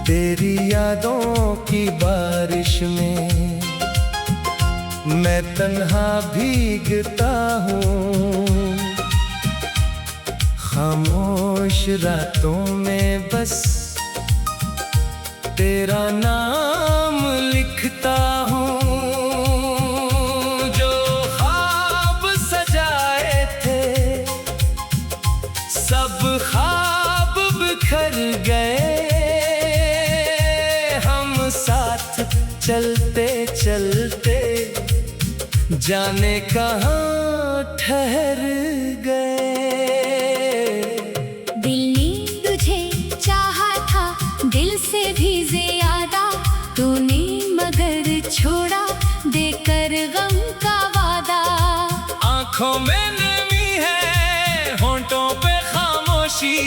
तेरी यादों की बारिश में मैं तन्हा भीगता हूँ। खामोश रातों में बस तेरा नाम लिखता हूँ। जो ख्वाब सजाए थे सब ख्वाब बिखर गए। हम साथ चलते चलते जाने कहाँ ठहर गए। दिल ने तुझे चाहा था दिल से भी ज्यादा, तूने मगर छोड़ा देकर गम का वादा। आंखों में नमी है होंठों पे खामोशी,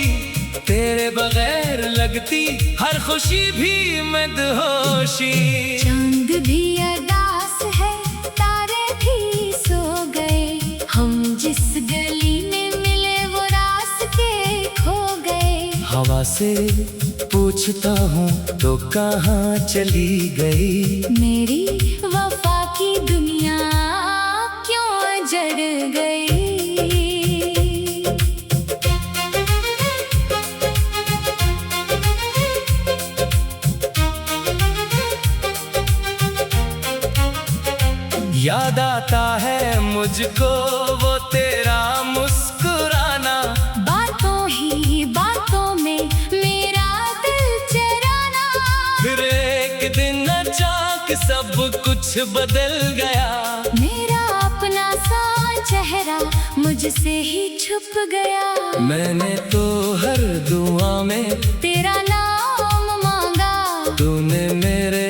तेरे बगैर लगती हर खुशी भी मदहोशी। चांद भी अरदास है तारे भी सो गए, हम जिस गली में मिले वो रास्ते खो गए। हवा से पूछता हूँ तो कहाँ चली गई, मेरी वफा की दुनिया क्यों जड़ गई। याद आता है मुझको वो तेरा मुस्कुराना, बातों ही बातों में मेरा दिल चराना। फिर एक दिन अचानक सब कुछ बदल गया। मेरा अपना सा चेहरा मुझसे ही छुप गया। मैंने तो हर दुआ में तेरा नाम मांगा, तूने मेरे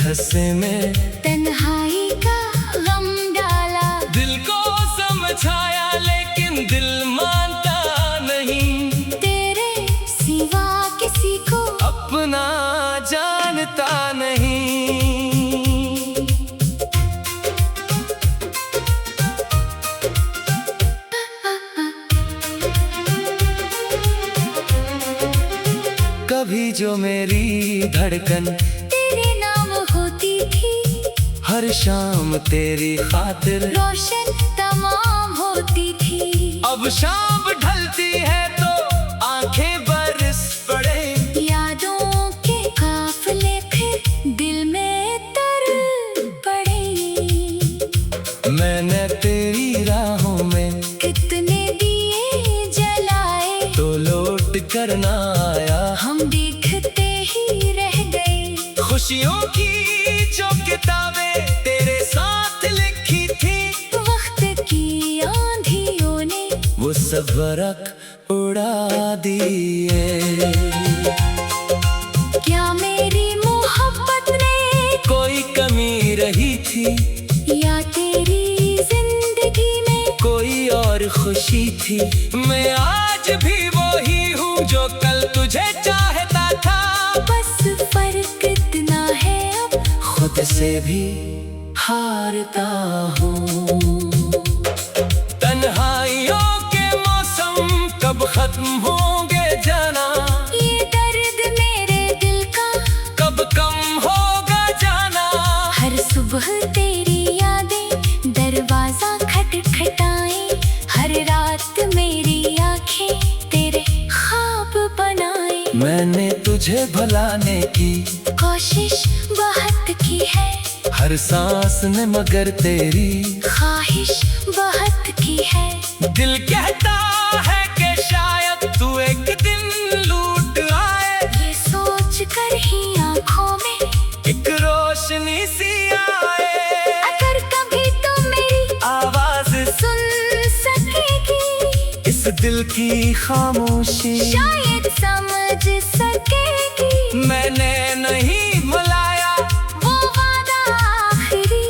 हंसे में तन्हाई का गम डाला। दिल को समझाया लेकिन दिल मानता नहीं, तेरे सिवा किसी को अपना जानता नहीं। कभी जो मेरी धड़कन तेरे नाम होती थी, हर शाम तेरी खातिर रोशन तमाम होती थी। अब शाम ढलती है तो आंखें बरस पड़े। यादों के काफिले फिर दिल में तर पड़े। मैंने तेरी राहों में कितने दिए जलाए, तो लौट कर ना आया। हम देखते ही रह गए। खुशियों की जो किताबें तेरे साथ लिखी थी, वक्त की आंधियों ने वो सब वर्क उड़ा दिए। क्या मेरी मोहब्बत ने कोई कमी रही थी, या तेरी जिंदगी में कोई और खुशी थी। मैं आज भी वही हूँ जो कल तुझे चाहता था। बस फर्क इतना है अब खुद से भी हारता हूँ। तन्हाइयों के मौसम कब खत्म होंगे जाना, ये दर्द मेरे दिल का कब कम होगा जाना। हर सुबह तेरी यादें दरवाजा खटखटाएं, हर रात मेरी आंखें तेरे ख्वाब बनाए। मैंने तुझे भुलाने की कोशिश बहुत की है, हर सांस ने मगर तेरी ख्वाहिश बहुत की है। दिल कहता है कि शायद तू एक दिन लूट आए, ये सोच कर ही आंखों में एक रोशनी सी आए। अगर कभी तो मेरी आवाज सुन सकेगी, इस दिल की खामोशी शायद समझ सकेगी। मैंने नहीं भुलाया वो वादा आखिरी,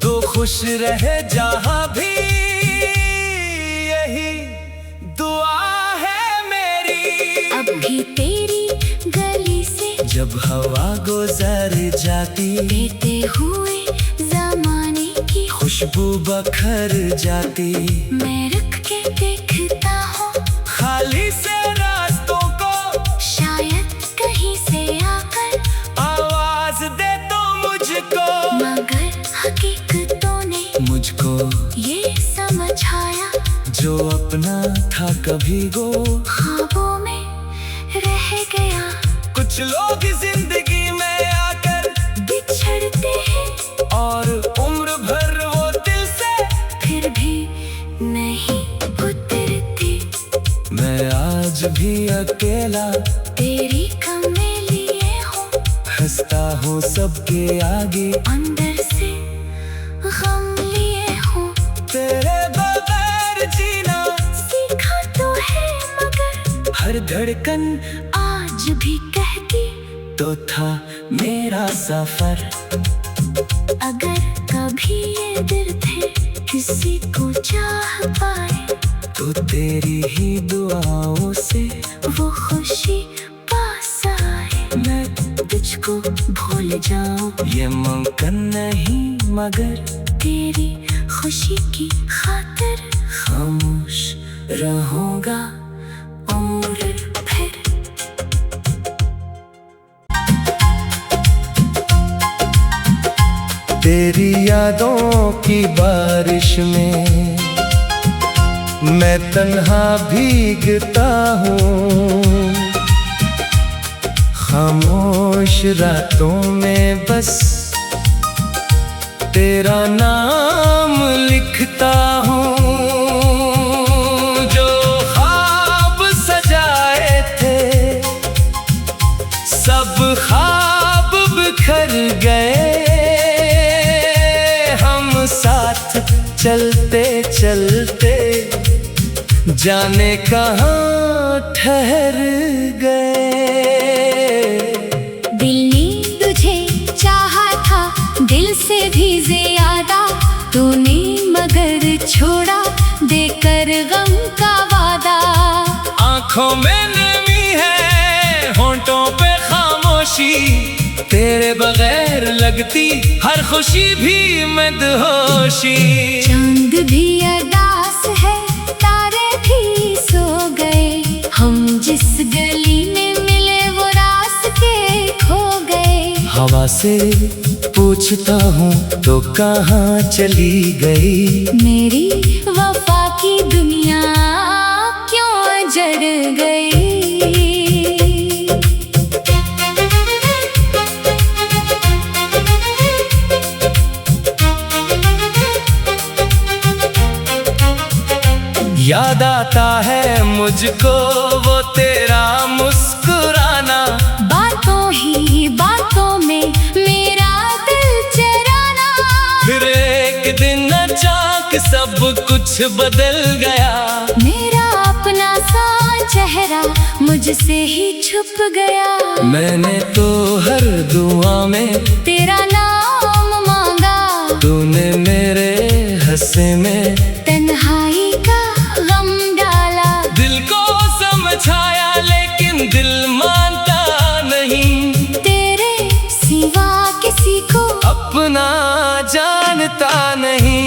तो खुश रहे जहाँ भी, यही दुआ है मेरी। अब भी तेरी गली से जब हवा गुजर जाती, देते हुए जमाने की खुशबू बखर जाती। मैं रुक के देखता हूँ खाली से रास्तों को, शायद कहीं से आकर कभी गो ख्वाबों में रह गया। कुछ लोग जिंदगी में आकर बिछड़ते हैं और उम्र भर वो दिल से फिर भी नहीं उतरते। मैं आज भी अकेला तेरी कमी लिए हूँ, हंसता हूँ सबके आगे, अंदर से गम लिए हूँ। तेरे बगैर जीना सीखा तो है मगर हर धड़कन आज भी कहती तो था मेरा सफर। अगर कभी ये दिल फिर किसी को चाह पाए तो तेरी ही दुआओं से वो खुशी पास आए। मैं तुझको भूल जाऊं ये मुमकिन नहीं, मगर तेरी खुशी की खातिर खामोश रहूंगा उम्र भर। तेरी यादों की बारिश में मैं तन्हा भीगता हूँ, खामोश रातों में बस तेरा नाम लिखता हूँ। जो ख्वाब सजाए थे सब ख्वाब बिखर गए, हम साथ चलते चलते जाने कहाँ ठहर गए। दिल ने तुझे चाहा था दिल से भी ज्यादा, तूने मगर छोड़ा देकर गम का वादा। आंखों में नमी है होंठों पे खामोशी, तेरे बगैर लगती हर खुशी भी मदहोशी। चांद भी अरदास है तारे भी सो गए, हम जिस गली में मिले वो रास्ते खो गए। हवा से पूछता हूँ तो कहाँ चली गई, मेरी वफा की दुनिया क्यों जड़ गई। याद आता है मुझको वो तेरा मुस्कुराना, बातों ही बातों में मेरा दिल चराना। फिर एक दिन अचानक सब कुछ बदल गया, मेरा अपना सा चेहरा मुझसे ही छुप गया। मैंने तो हर दुआ में तेरा नाम मांगा, तूने मेरे हंसे में तन्हाई का गम डाला। दिल को समझाया लेकिन दिल मानता नहीं, तेरे सिवा किसी को अपना जानता नहीं।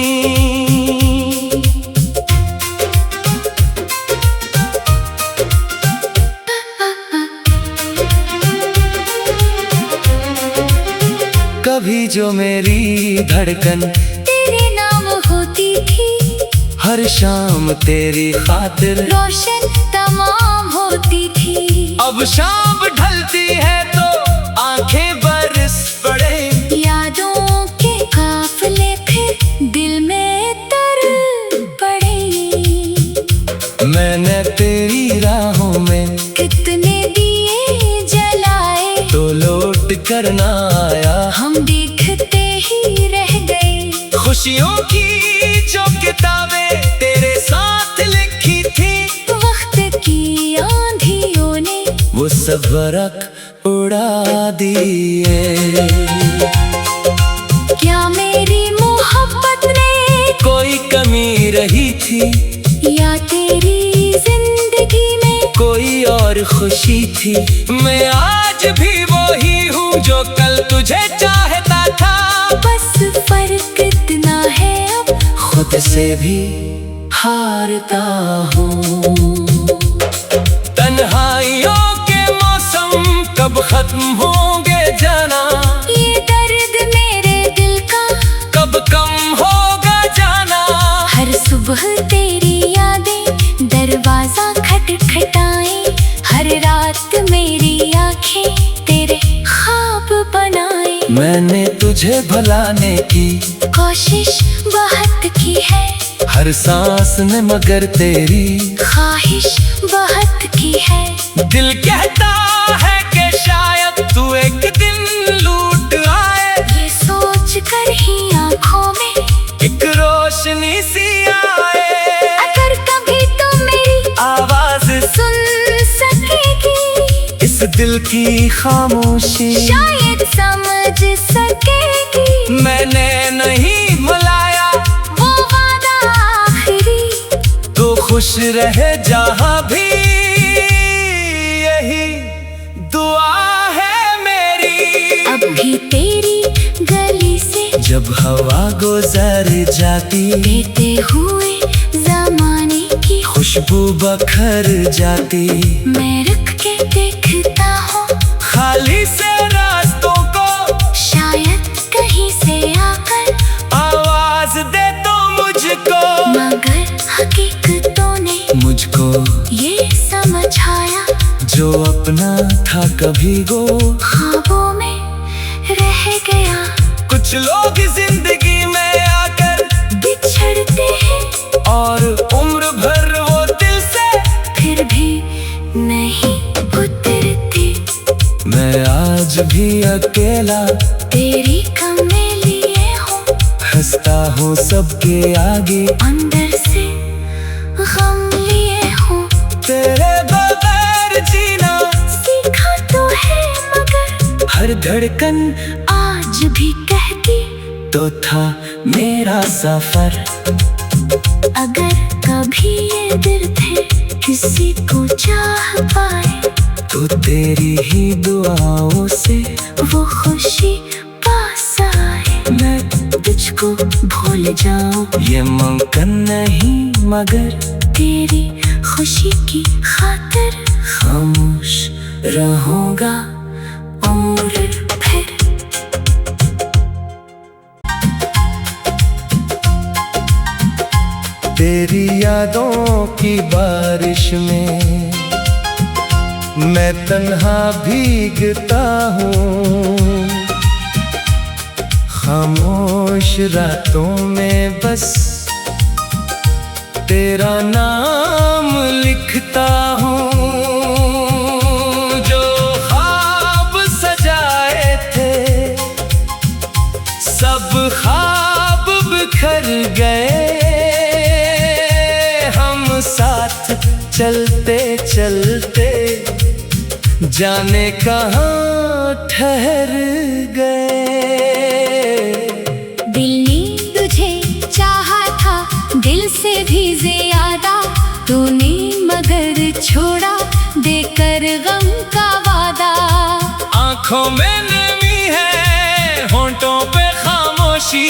कभी जो मेरी धड़कन तेरे नाम होती थी, हर शाम तेरी खातिर रोशन तमाम होती थी। अब शाम ढलती है तो आंखें बरस पड़े, यादों के काफिले फिर दिल में तर पड़े। मैंने तेरी राहों में कितने दिए जलाए, तो लौट कर ना आया, हम देखते ही रह गए। खुशियों की जो किताबें तेरे साथ लिखी थी, वक्त की आंधियों ने वो सब वर्क उड़ा दिए। क्या मेरी मोहब्बत ने कोई कमी रही थी, या तेरी जिंदगी में कोई और खुशी थी। मैं आज भी वही हूँ जो कल तुझे चाहता था, बस फर्क इतना है अब खुद से भी हारता हूँ। तन्हाइयों के मौसम कब खत्म होंगे जाना, ये दर्द मेरे दिल का कब कम होगा जाना। हर सुबह तेरी यादें दरवाजा रात मेरी आंखें तेरे ख्वाब बनाए। मैंने तुझे भुलाने की कोशिश बहुत की है, हर सांस ने मगर तेरी ख्वाहिश बहुत की है। दिल कहता है कि शायद तू एक दिन लूट आए, ये सोच कर ही आंखों में एक रोशनी सी आए। अगर कभी तो मेरी आवाज सुन सकेगी, इस दिल की खामोशी शायद समझ सकेगी। मैंने नहीं भुलाया वो वादा आखिरी, तो खुश रहे जहां भी, यही दुआ है मेरी। अब भी तेरी गली से जब हवा गुजर जाती, देते हुए जमाने की खुशबू बखर जाती, मैं रुक के देखता हूँ खाली से रास्तों को, शायद कहीं से आकर आवाज दे तो मुझको। मगर हकीकतों ने मुझको ये समझाया, जो अपना था कभी गो ख्वाबों में रह गया। कुछ लोग जिंदगी में आकर बिछड़ते हैं और उम्र भर वो दिल से फिर भी नहीं उतरते। मैं आज भी अकेला तेरी कमी लिए हूँ, हंसता हूँ सबके आगे, अंदर से गम लिए हूँ। तेरे बगैर जीना सीखा तो है मगर हर धड़कन आज भी कहती, तो था मेरा सफर। अगर कभी ये दिल थे किसी को चाह पाए, तो तेरी ही दुआओं से वो खुशी पास आए। मैं तुझको भूल जाऊं, ये मुमकिन नहीं, मगर तेरी खुशी की खातिर खामोश रहूंगा उम्र भर। तेरी यादों की बारिश में मैं तन्हा भीगता हूँ, खामोश रातों में बस तेरा नाम लिखता हूँ। जो ख्वाब सजाए थे सब ख्वाब बिखर गए, हम साथ चलते चलते जाने कहाँ ठहर गए। दिल ने तुझे चाहा था दिल से भी ज्यादा, तूने मगर छोड़ा देकर गम का वादा। आंखों में नमी है, होंठों पे खामोशी,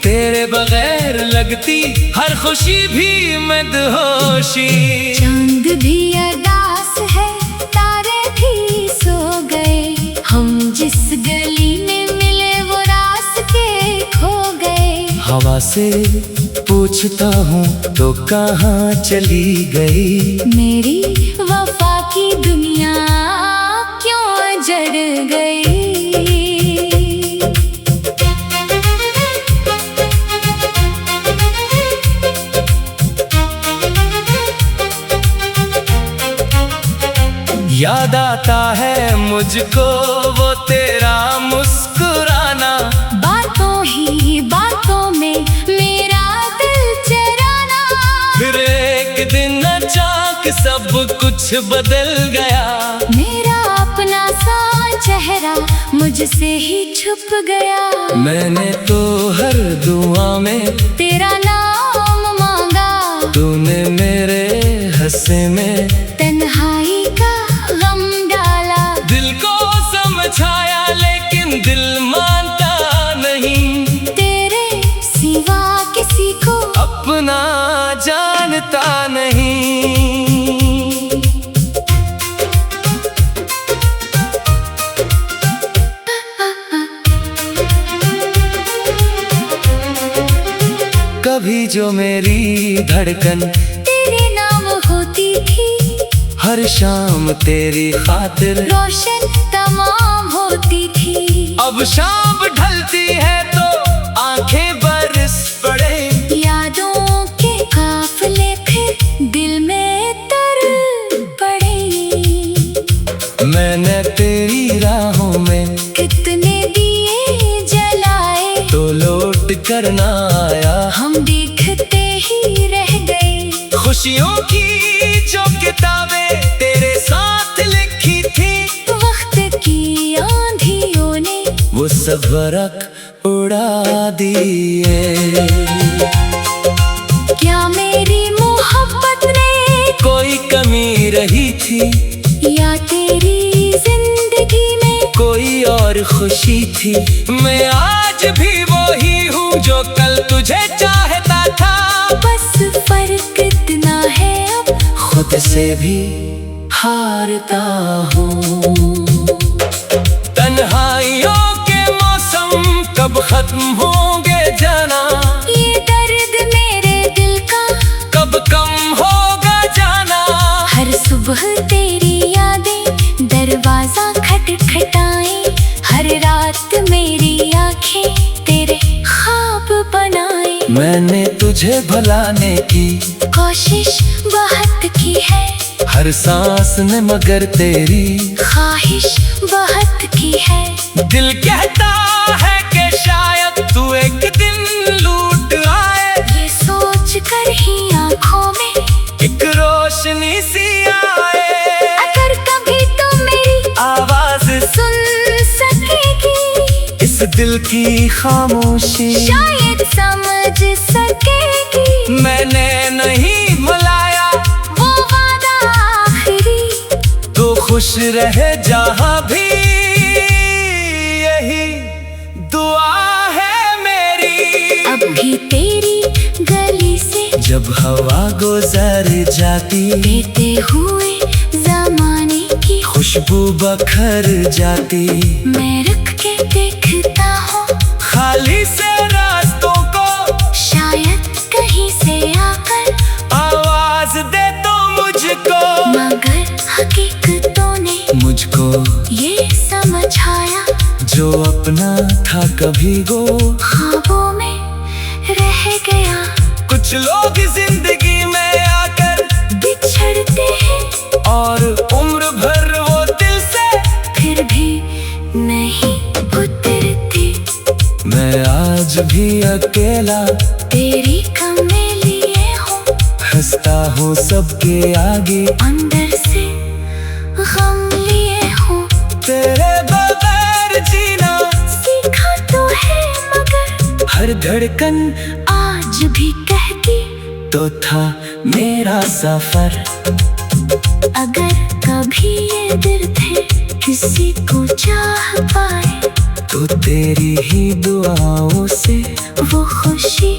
तेरे बगैर लगती हर खुशी भी मदहोशी। चांद भी अरदास है, तारे भी सो गए, हम जिस गली में मिले वो रास्ते खो गए। हवा से पूछता हूँ तो कहाँ चली गई, मेरी वफा की दुनिया क्यों जड़ गई। याद आता है मुझको वो तेरा मुस्कुराना, बातों ही बातों में मेरा दिल चराना। फिर एक दिन अचानक सब कुछ बदल गया, मेरा अपना सा चेहरा मुझसे ही छुप गया। मैंने तो हर दुआ में तेरा नाम मांगा, तूने मेरे हंसे में तन्हाई का गम डाला। दिल को समझाया लेकिन दिल मानता नहीं, तेरे सिवा किसी को अपना जानता नहीं। कभी जो मेरी धड़कन तेरे नाम होती थी, हर शाम तेरी खातिर रोशन तमाम होती थी। अब शाम ढलती है तो आंखें बरस पड़े। यादों के काफिले फिर दिल में तर पड़े। मैंने तेरी राहों में कितने दिए जलाए, तो लौट कर ना आया। हम देखते ही रह गए। खुशियों की जो किताबें तेरे साथ लिखी थी, वक्त की आंधियों ने वो सब वरक उड़ा दिए। क्या मेरी मोहब्बत ने कोई कमी रही थी, या तेरी जिंदगी में कोई और खुशी थी। मैं आज भी वही हूँ जो कल तुझे चाहता था। बस फर्क इतना है अब खुद से भी हारता हूँ। तन्हाइयों के मौसम कब खत्म होंगे जाना, ये दर्द मेरे दिल का कब कम होगा जाना। हर सुबह तेरी यादें दरवाजा खटखटाए, हर रात मेरी आंखें तेरे ख्वाब बनाए। मैंने तुझे भुलाने की कोशिश बहुत की है, हर सांस ने मगर तेरी ख्वाहिश बहुत की है। दिल कहता है कि शायद तू एक दिन लूट आए। ये सोच कर ही आंखों में एक रोशनी सी आए। अगर कभी तो मेरी आवाज सुन सकेगी, इस दिल की खामोशी शायद समझ सकेगी। मैंने नहीं भुलाया वो वादा आखिरी, तो खुश रहे जहाँ भी, यही दुआ है मेरी। अब भी तेरी गली से जब हवा गुजर जाती, देते हुए जमाने की खुशबू बखर जाती। मैं रुक के देखता हूँ, खाली से रास्तों को शायद कहीं से आकर आवाज दे तो मुझको। मगर हकीकतों ने मुझको ये समझाया, जो अपना था कभी गो ख्वाबों में रह गया। कुछ लोग जिंदगी में आकर बिछड़ते हैं और उम्र भर वो दिल से फिर भी नहीं उतरते। मैं आज भी अकेला तेरी कमी लिए हूँ, हंसता हूँ सबके आगे। अंदर से गम लिए हूँ। तेरे बगैर जीना सीखा तो है मगर हर धड़कन आज भी कहती तो था मेरा सफर। अगर कभी ये दिल थे किसी को चाह पाए, तो तेरी ही दुआओं से वो खुशी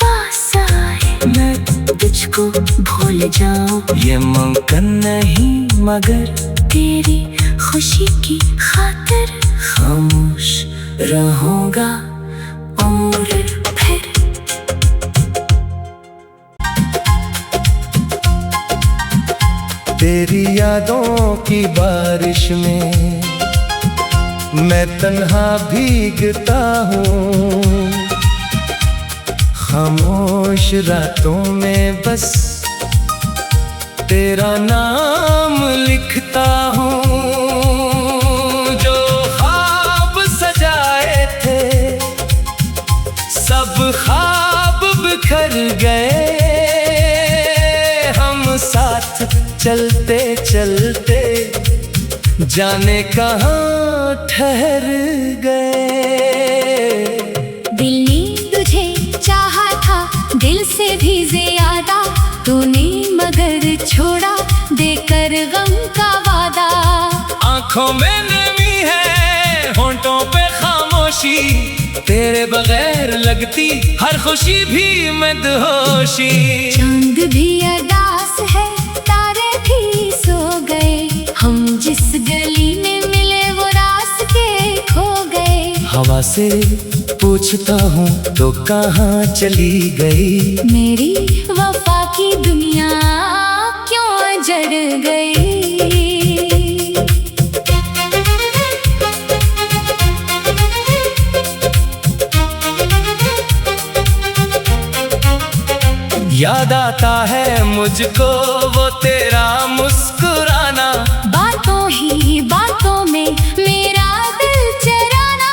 पास आए। मैं तुझको भूल जाऊं ये मुमकिन नहीं, मगर तेरी खुशी की खातिर खामोश रहूंगा उम्र भर। तेरी यादों की बारिश में मैं तन्हा भीगता हूँ। खामोश रातों में बस तेरा नाम लिखता हूँ। जो ख्वाब सजाए थे सब ख्वाब बिखर गए। हम साथ चलते चलते जाने कहाँ ठहर गए। दिल ने तुझे चाहा था दिल से भी ज्यादा, तूने मगर छोड़ा देकर गम का वादा। आंखों में नमी है होंठों पे खामोशी, तेरे बगैर लगती हर खुशी भी मदहोशी। चांद भी अदास है तारे भी सो गए, हम जिस गली में मिले वो रास्ते खो गए। हवा से पूछता हूँ तो कहाँ चली गई। मेरी वफा की दुनिया क्यों जड़ गई। याद आता है मुझको वो तेरा मुस्कुराना, बातों ही बातों में मेरा दिल चराना।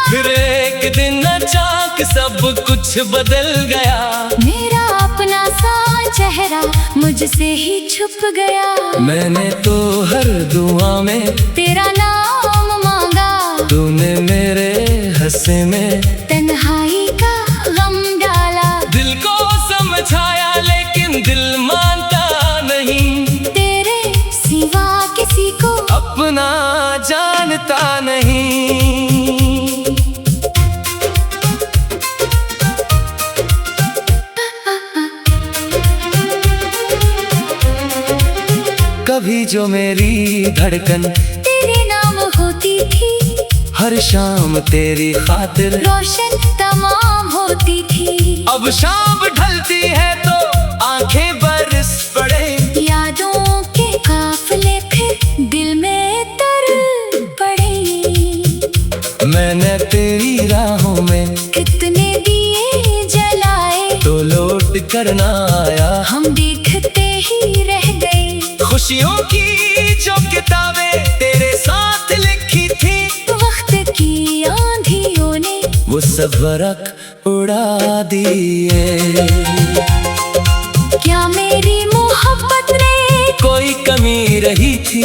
फिर एक दिन अचानक सब कुछ बदल गया, मेरा अपना सा चेहरा मुझसे ही छुप गया। मैंने तो हर दुआ में तेरा नाम मांगा, तूने मेरे हंसे में तन्हाई का गम डाला। दिल को समझाया लेकिन दिल मानता नहीं, तेरे सिवा किसी को अपना जानता नहीं। कभी जो मेरी धड़कन तेरे नाम होती थी, हर शाम तेरी खातिर रोशन तमाम होती थी। अब शाम ढलती है तो आंखें बरस पड़े, यादों के काफिले फिर दिल में तर पड़े। मैंने तेरी राहों में कितने दिए जलाए, तो लौट कर ना आया। हम देखते ही रह गए। खुशियों की जो किताबें तेरे साथ लिखी थी, वक्त की आंधियों ने वो सब वर्क उड़ा दिए। क्या मेरी मोहब्बत ने कोई कमी रही थी,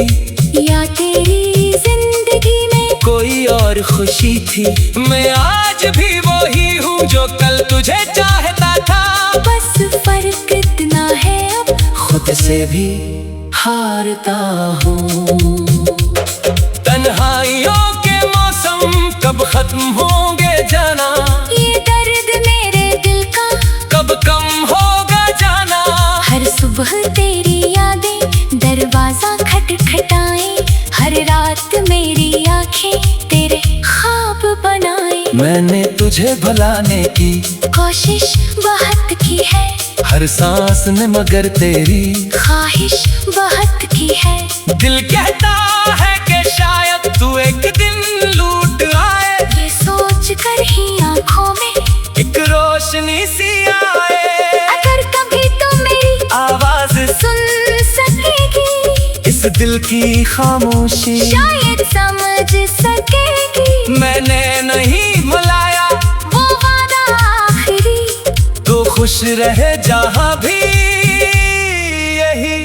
या तेरी जिंदगी में कोई और खुशी थी। मैं आज भी वही हूँ जो कल तुझे चाहता था, बस फर्क इतना है अब खुद से भी हारता हूँ। तन्हाइयों के मौसम कब खत्म होंगे जाना, ये दर्द मेरे दिल का कब कम होगा जाना। हर सुबह तेरी यादें दरवाजा खटखटाए, हर रात मेरी आंखें तेरे ख्वाब बनाए। मैंने तुझे भुलाने की कोशिश बहुत की है, हर सांस ने मगर तेरी ख्वाहिश बहुत की है। दिल कहता है कि शायद तू एक दिन लूट आए, ये सोच कर ही आंखों में एक रोशनी सी आए। अगर कभी तो मेरी आवाज सुन सकेगी, इस दिल की खामोशी शायद समझ सकेगी। मैंने नहीं भुलाया वो वादा आखिरी, तो खुश रहे जहाँ भी, यही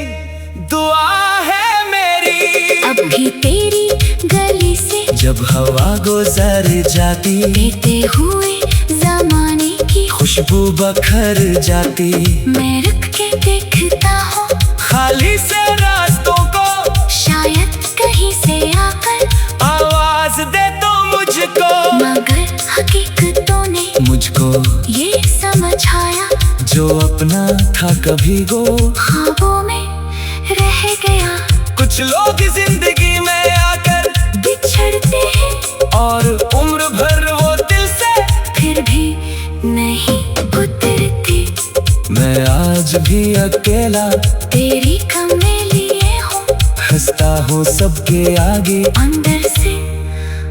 दुआ है मेरी। अब भी तेरी गली से जब हवा गुजर जाती, देते हुए जमाने की खुशबू बखर जाती, मैं रुक के देखता हूँ खाली से रास्तों को, शायद कहीं से आकर आवाज दे तो मुझको। मगर हकीकतों ने मुझको ये समझाया, जो अपना था कभी गो ख्वाबों में रह गया। कुछ लोग जिंदगी में आकर बिछड़ते हैं और उम्र भर वो दिल से फिर भी नहीं उतरते। मैं आज भी अकेला तेरी कमी लिए हूँ, हंसता हूँ सबके आगे, अंदर से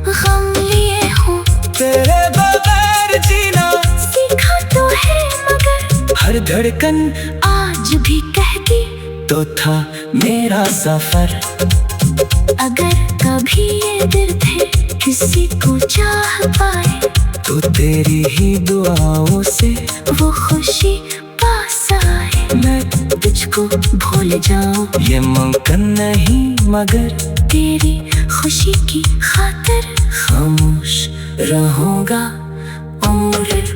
गम लिए हूँ। तेरे बगैर जीना सीखा तो है मगर हर धड़कन आज भी कहती तो था मेरा सफर। अगर कभी ये दिल थे किसी को चाह पाए, तो तेरी ही दुआओं से वो खुशी पास आए। मैं तुझको भूल जाऊं ये मुमकिन नहीं, मगर तेरी खुशी की खातिर खामोश रहूंगा उम्र